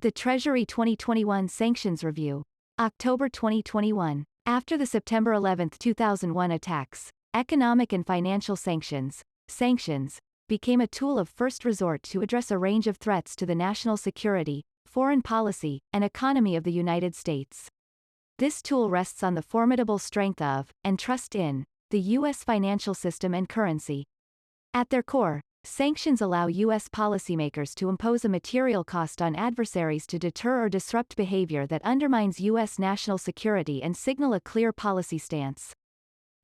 The Treasury 2021 Sanctions Review. October 2021. After the September 11, 2001 attacks, economic and financial sanctions, became a tool of first resort to address a range of threats to the national security, foreign policy, and economy of the United States. This tool rests on the formidable strength of, and trust in, the U.S. financial system and currency. At their core, sanctions allow U.S. policymakers to impose a material cost on adversaries to deter or disrupt behavior that undermines U.S. national security and signal a clear policy stance.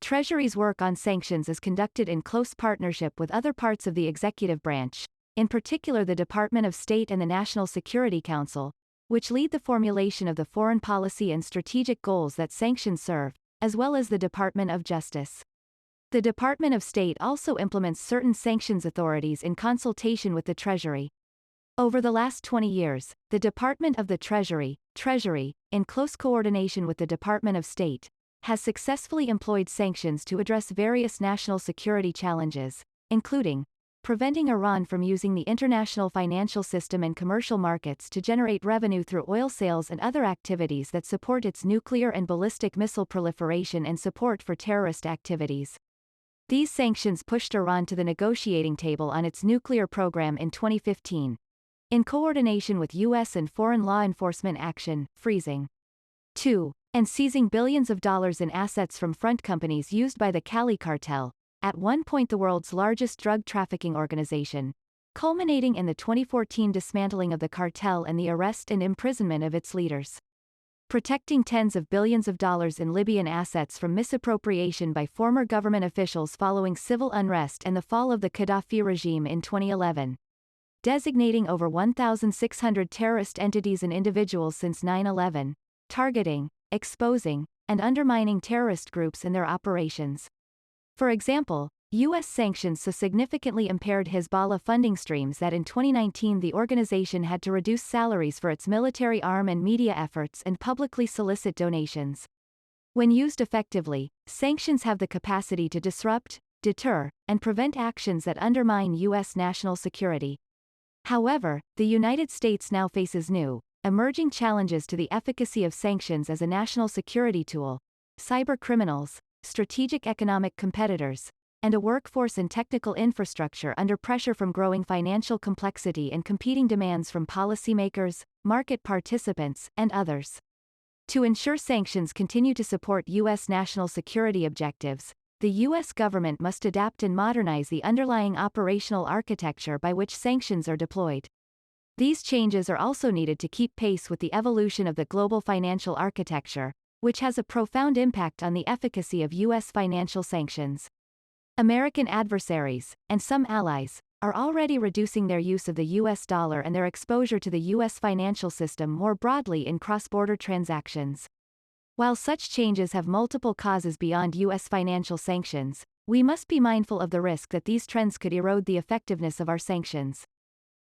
Treasury's work on sanctions is conducted in close partnership with other parts of the executive branch, in particular the Department of State and the National Security Council, which lead the formulation of the foreign policy and strategic goals that sanctions serve, as well as the Department of Justice. The Department of State also implements certain sanctions authorities in consultation with the Treasury. Over the last 20 years, the Department of the Treasury, in close coordination with the Department of State, has successfully employed sanctions to address various national security challenges, including preventing Iran from using the international financial system and commercial markets to generate revenue through oil sales and other activities that support its nuclear and ballistic missile proliferation and support for terrorist activities. These sanctions pushed Iran to the negotiating table on its nuclear program in 2015. In coordination with U.S. and foreign law enforcement action, freezing 2. and seizing billions of dollars in assets from front companies used by the Cali cartel, at one point the world's largest drug trafficking organization, culminating in the 2014 dismantling of the cartel and the arrest and imprisonment of its leaders. Protecting tens of billions of dollars in Libyan assets from misappropriation by former government officials following civil unrest and the fall of the Gaddafi regime in 2011. Designating over 1,600 terrorist entities and individuals since 9/11, targeting, exposing, and undermining terrorist groups in their operations. For example, U.S. sanctions so significantly impaired Hezbollah funding streams that in 2019 the organization had to reduce salaries for its military arm and media efforts and publicly solicit donations. When used effectively, sanctions have the capacity to disrupt, deter, and prevent actions that undermine U.S. national security. However, the United States now faces new, emerging challenges to the efficacy of sanctions as a national security tool: cybercriminals, strategic economic competitors, and a workforce and technical infrastructure under pressure from growing financial complexity and competing demands from policymakers, market participants, and others. To ensure sanctions continue to support U.S. national security objectives, the U.S. government must adapt and modernize the underlying operational architecture by which sanctions are deployed. These changes are also needed to keep pace with the evolution of the global financial architecture, which has a profound impact on the efficacy of U.S. financial sanctions. American adversaries, and some allies, are already reducing their use of the U.S. dollar and their exposure to the U.S. financial system more broadly in cross-border transactions. While such changes have multiple causes beyond U.S. financial sanctions, we must be mindful of the risk that these trends could erode the effectiveness of our sanctions.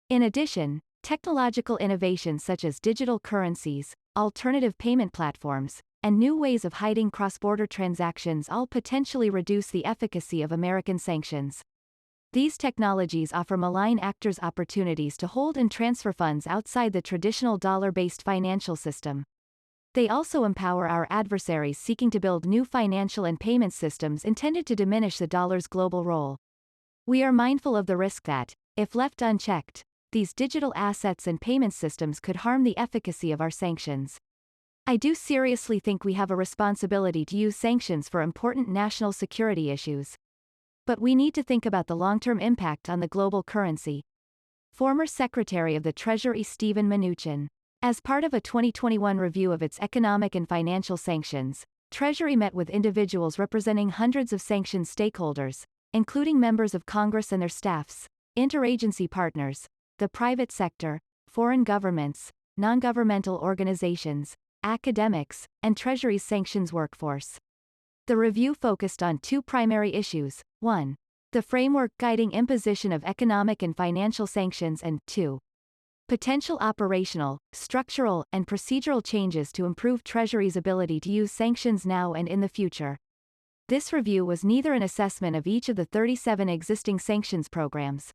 In addition, technological innovations such as digital currencies, alternative payment platforms, and new ways of hiding cross-border transactions all potentially reduce the efficacy of American sanctions. These technologies offer malign actors opportunities to hold and transfer funds outside the traditional dollar-based financial system. They also empower our adversaries seeking to build new financial and payment systems intended to diminish the dollar's global role. We are mindful of the risk that, if left unchecked, these digital assets and payment systems could harm the efficacy of our sanctions. I do seriously think we have a responsibility to use sanctions for important national security issues. But we need to think about the long-term impact on the global currency. Former Secretary of the Treasury Steven Mnuchin. As part of a 2021 review of its economic and financial sanctions, Treasury met with individuals representing hundreds of sanctions stakeholders, including members of Congress and their staffs, interagency partners, the private sector, foreign governments, non-governmental organizations, academics, and Treasury's sanctions workforce. The review focused on two primary issues: 1. The framework guiding imposition of economic and financial sanctions, and 2. Potential operational, structural, and procedural changes to improve Treasury's ability to use sanctions now and in the future. This review was neither an assessment of each of the 37 existing sanctions programs.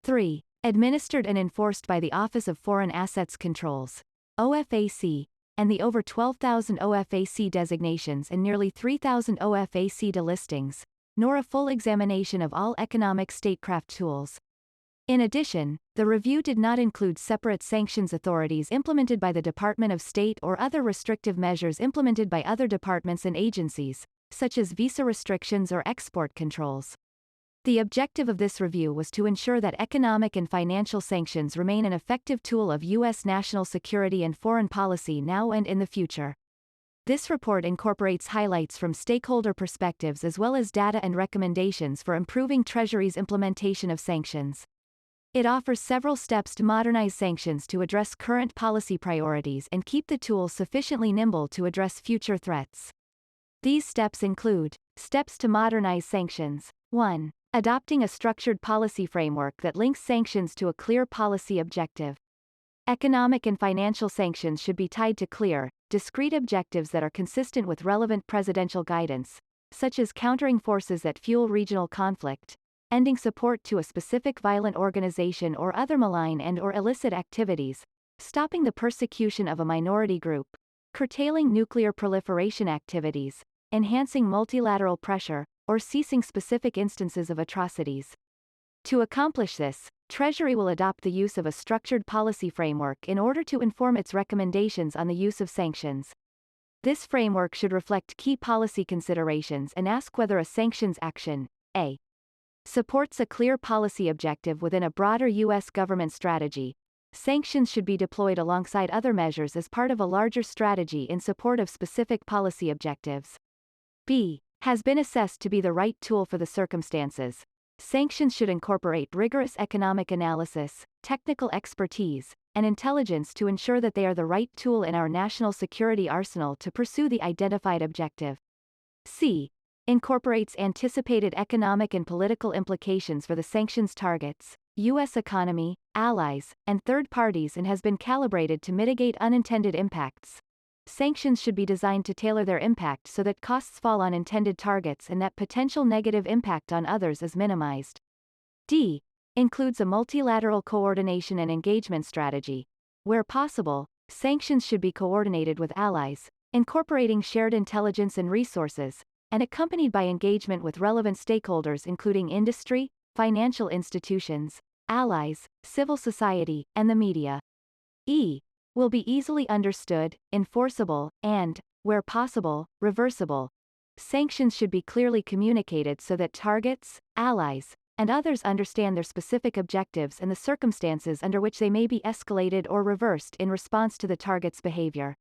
3. Administered and enforced by the Office of Foreign Assets Controls, OFAC, and the over 12,000 OFAC designations and nearly 3,000 OFAC delistings, nor a full examination of all economic statecraft tools. In addition, the review did not include separate sanctions authorities implemented by the Department of State or other restrictive measures implemented by other departments and agencies, such as visa restrictions or export controls. The objective of this review was to ensure that economic and financial sanctions remain an effective tool of U.S. national security and foreign policy now and in the future. This report incorporates highlights from stakeholder perspectives as well as data and recommendations for improving Treasury's implementation of sanctions. It offers several steps to modernize sanctions to address current policy priorities and keep the tool sufficiently nimble to address future threats. These steps include steps to modernize sanctions. 1. Adopting a structured policy framework that links sanctions to a clear policy objective. Economic and financial sanctions should be tied to clear, discrete objectives that are consistent with relevant presidential guidance, such as countering forces that fuel regional conflict, ending support to a specific violent organization or other malign and/or illicit activities, stopping the persecution of a minority group, curtailing nuclear proliferation activities, enhancing multilateral pressure, or ceasing specific instances of atrocities. To accomplish this, Treasury will adopt the use of a structured policy framework in order to inform its recommendations on the use of sanctions. This framework should reflect key policy considerations and ask whether a sanctions action, A, supports a clear policy objective within a broader U.S. government strategy. Sanctions should be deployed alongside other measures as part of a larger strategy in support of specific policy objectives. B, has been assessed to be the right tool for the circumstances. Sanctions should incorporate rigorous economic analysis, technical expertise, and intelligence to ensure that they are the right tool in our national security arsenal to pursue the identified objective. C, incorporates anticipated economic and political implications for the sanctions targets, U.S. economy, allies, and third parties and has been calibrated to mitigate unintended impacts. Sanctions should be designed to tailor their impact so that costs fall on intended targets and that potential negative impact on others is minimized. D, includes a multilateral coordination and engagement strategy. Where possible, sanctions should be coordinated with allies, incorporating shared intelligence and resources, and accompanied by engagement with relevant stakeholders including industry, financial institutions, allies, civil society, and the media. E, will be easily understood, enforceable, and, where possible, reversible. Sanctions should be clearly communicated so that targets, allies, and others understand their specific objectives and the circumstances under which they may be escalated or reversed in response to the target's behavior.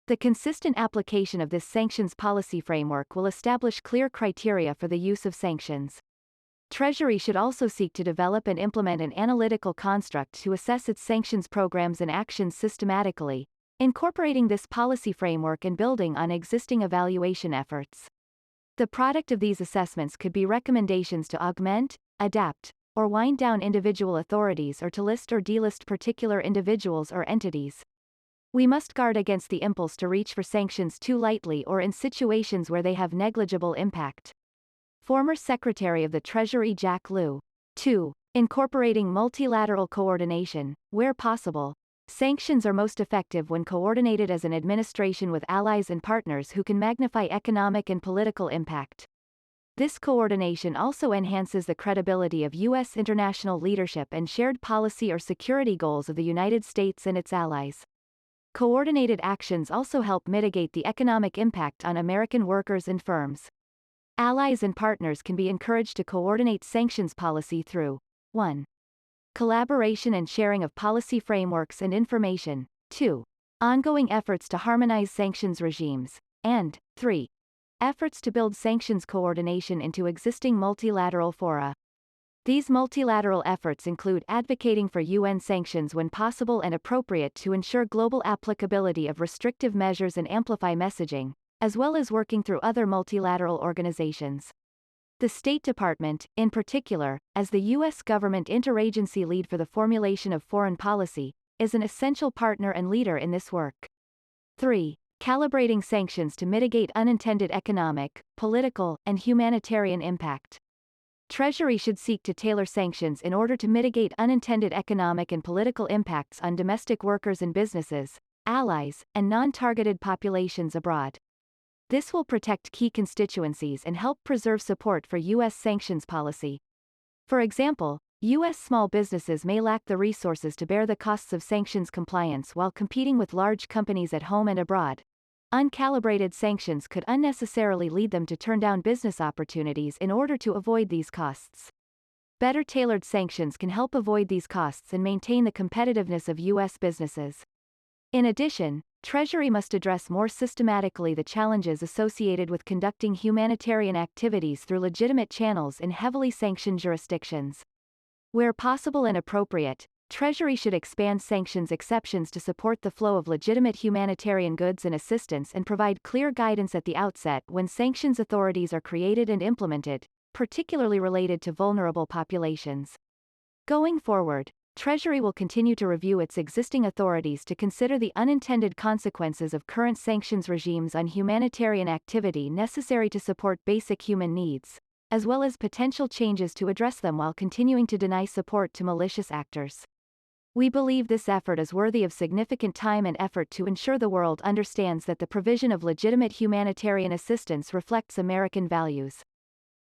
The consistent application of this sanctions policy framework will establish clear criteria for the use of sanctions. Treasury should also seek to develop and implement an analytical construct to assess its sanctions programs and actions systematically, incorporating this policy framework and building on existing evaluation efforts. The product of these assessments could be recommendations to augment, adapt, or wind down individual authorities or to list or delist particular individuals or entities. We must guard against the impulse to reach for sanctions too lightly or in situations where they have negligible impact. Former Secretary of the Treasury Jack Lew. 2. Incorporating multilateral coordination, where possible. Sanctions are most effective when coordinated as an administration with allies and partners who can magnify economic and political impact. This coordination also enhances the credibility of U.S. international leadership and shared policy or security goals of the United States and its allies. Coordinated actions also help mitigate the economic impact on American workers and firms. Allies and partners can be encouraged to coordinate sanctions policy through 1. Collaboration and sharing of policy frameworks and information, 2. Ongoing efforts to harmonize sanctions regimes, and 3. Efforts to build sanctions coordination into existing multilateral fora. These multilateral efforts include advocating for UN sanctions when possible and appropriate to ensure global applicability of restrictive measures and amplify messaging, as well as working through other multilateral organizations. The State Department, in particular, as the U.S. government interagency lead for the formulation of foreign policy, is an essential partner and leader in this work. 3. Calibrating sanctions to mitigate unintended economic, political, and humanitarian impact. Treasury should seek to tailor sanctions in order to mitigate unintended economic and political impacts on domestic workers and businesses, allies, and non-targeted populations abroad. This will protect key constituencies and help preserve support for U.S. sanctions policy. For example, U.S. small businesses may lack the resources to bear the costs of sanctions compliance while competing with large companies at home and abroad. Uncalibrated sanctions could unnecessarily lead them to turn down business opportunities in order to avoid these costs. Better tailored sanctions can help avoid these costs and maintain the competitiveness of U.S. businesses. In addition, Treasury must address more systematically the challenges associated with conducting humanitarian activities through legitimate channels in heavily sanctioned jurisdictions. Where possible and appropriate, Treasury should expand sanctions exceptions to support the flow of legitimate humanitarian goods and assistance and provide clear guidance at the outset when sanctions authorities are created and implemented, particularly related to vulnerable populations. Going forward, Treasury will continue to review its existing authorities to consider the unintended consequences of current sanctions regimes on humanitarian activity necessary to support basic human needs, as well as potential changes to address them while continuing to deny support to malicious actors. We believe this effort is worthy of significant time and effort to ensure the world understands that the provision of legitimate humanitarian assistance reflects American values.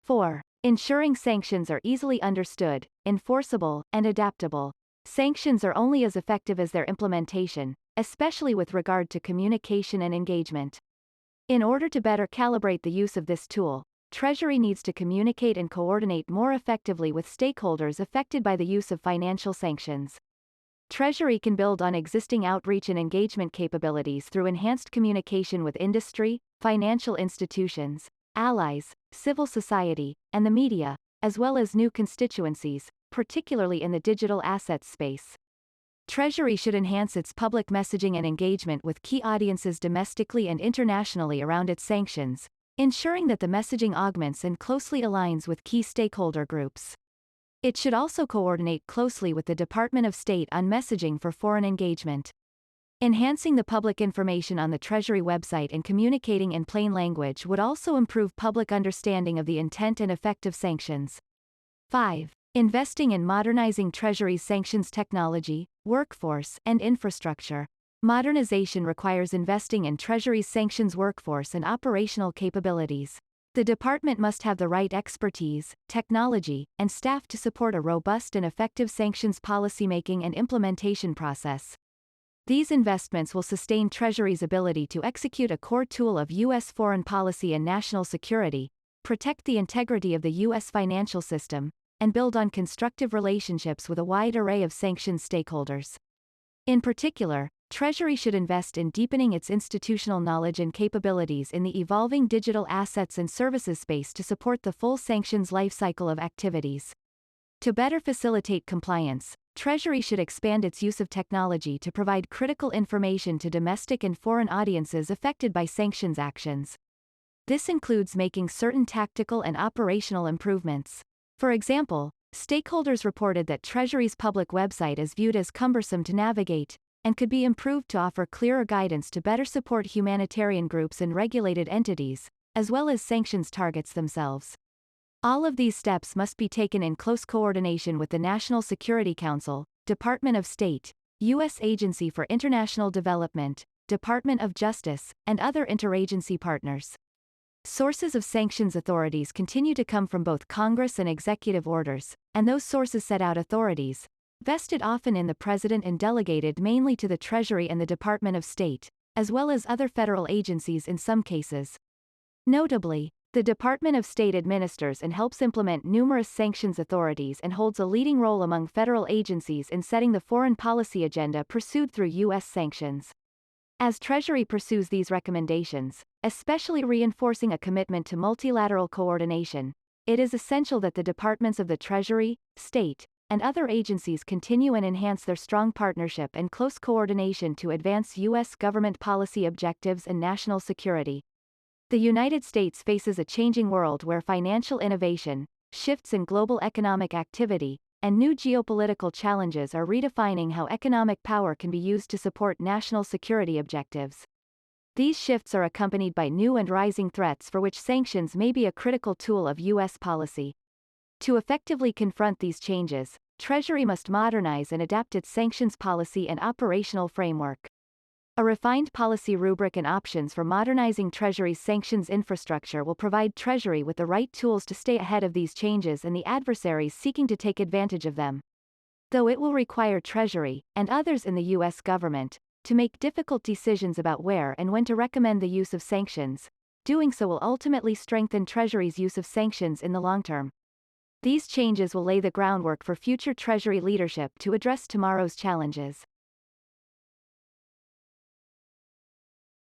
4. Ensuring sanctions are easily understood, enforceable, and adaptable. Sanctions are only as effective as their implementation, especially with regard to communication and engagement. In order to better calibrate the use of this tool, Treasury needs to communicate and coordinate more effectively with stakeholders affected by the use of financial sanctions. Treasury can build on existing outreach and engagement capabilities through enhanced communication with industry, financial institutions, allies, civil society, and the media, as well as new constituencies, particularly in the digital assets space. Treasury should enhance its public messaging and engagement with key audiences domestically and internationally around its sanctions, ensuring that the messaging augments and closely aligns with key stakeholder groups. It should also coordinate closely with the Department of State on messaging for foreign engagement. Enhancing the public information on the Treasury website and communicating in plain language would also improve public understanding of the intent and effect of sanctions. 5. Investing in modernizing Treasury's sanctions technology, workforce, and infrastructure. Modernization requires investing in Treasury's sanctions workforce and operational capabilities. The department must have the right expertise, technology, and staff to support a robust and effective sanctions policymaking and implementation process. These investments will sustain Treasury's ability to execute a core tool of U.S. foreign policy and national security, protect the integrity of the U.S. financial system, and build on constructive relationships with a wide array of sanctions stakeholders. In particular, Treasury should invest in deepening its institutional knowledge and capabilities in the evolving digital assets and services space to support the full sanctions lifecycle of activities. To better facilitate compliance, Treasury should expand its use of technology to provide critical information to domestic and foreign audiences affected by sanctions actions. This includes making certain tactical and operational improvements. For example, stakeholders reported that Treasury's public website is viewed as cumbersome to navigate, and could be improved to offer clearer guidance to better support humanitarian groups and regulated entities, as well as sanctions targets themselves. All of these steps must be taken in close coordination with the National Security Council, Department of State, U.S. Agency for International Development, Department of Justice, and other interagency partners. Sources of sanctions authorities continue to come from both Congress and executive orders, and those sources set out authorities, vested often in the President and delegated mainly to the Treasury and the Department of State, as well as other federal agencies in some cases. Notably, the Department of State administers and helps implement numerous sanctions authorities and holds a leading role among federal agencies in setting the foreign policy agenda pursued through U.S. sanctions. As Treasury pursues these recommendations, especially reinforcing a commitment to multilateral coordination, it is essential that the departments of the Treasury, State, and other agencies continue and enhance their strong partnership and close coordination to advance U.S. government policy objectives and national security. The United States faces a changing world where financial innovation, shifts in global economic activity, and new geopolitical challenges are redefining how economic power can be used to support national security objectives. These shifts are accompanied by new and rising threats for which sanctions may be a critical tool of U.S. policy. To effectively confront these changes, Treasury must modernize and adapt its sanctions policy and operational framework. A refined policy rubric and options for modernizing Treasury's sanctions infrastructure will provide Treasury with the right tools to stay ahead of these changes and the adversaries seeking to take advantage of them. Though it will require Treasury, and others in the U.S. government, to make difficult decisions about where and when to recommend the use of sanctions, doing so will ultimately strengthen Treasury's use of sanctions in the long term. These changes will lay the groundwork for future Treasury leadership to address tomorrow's challenges.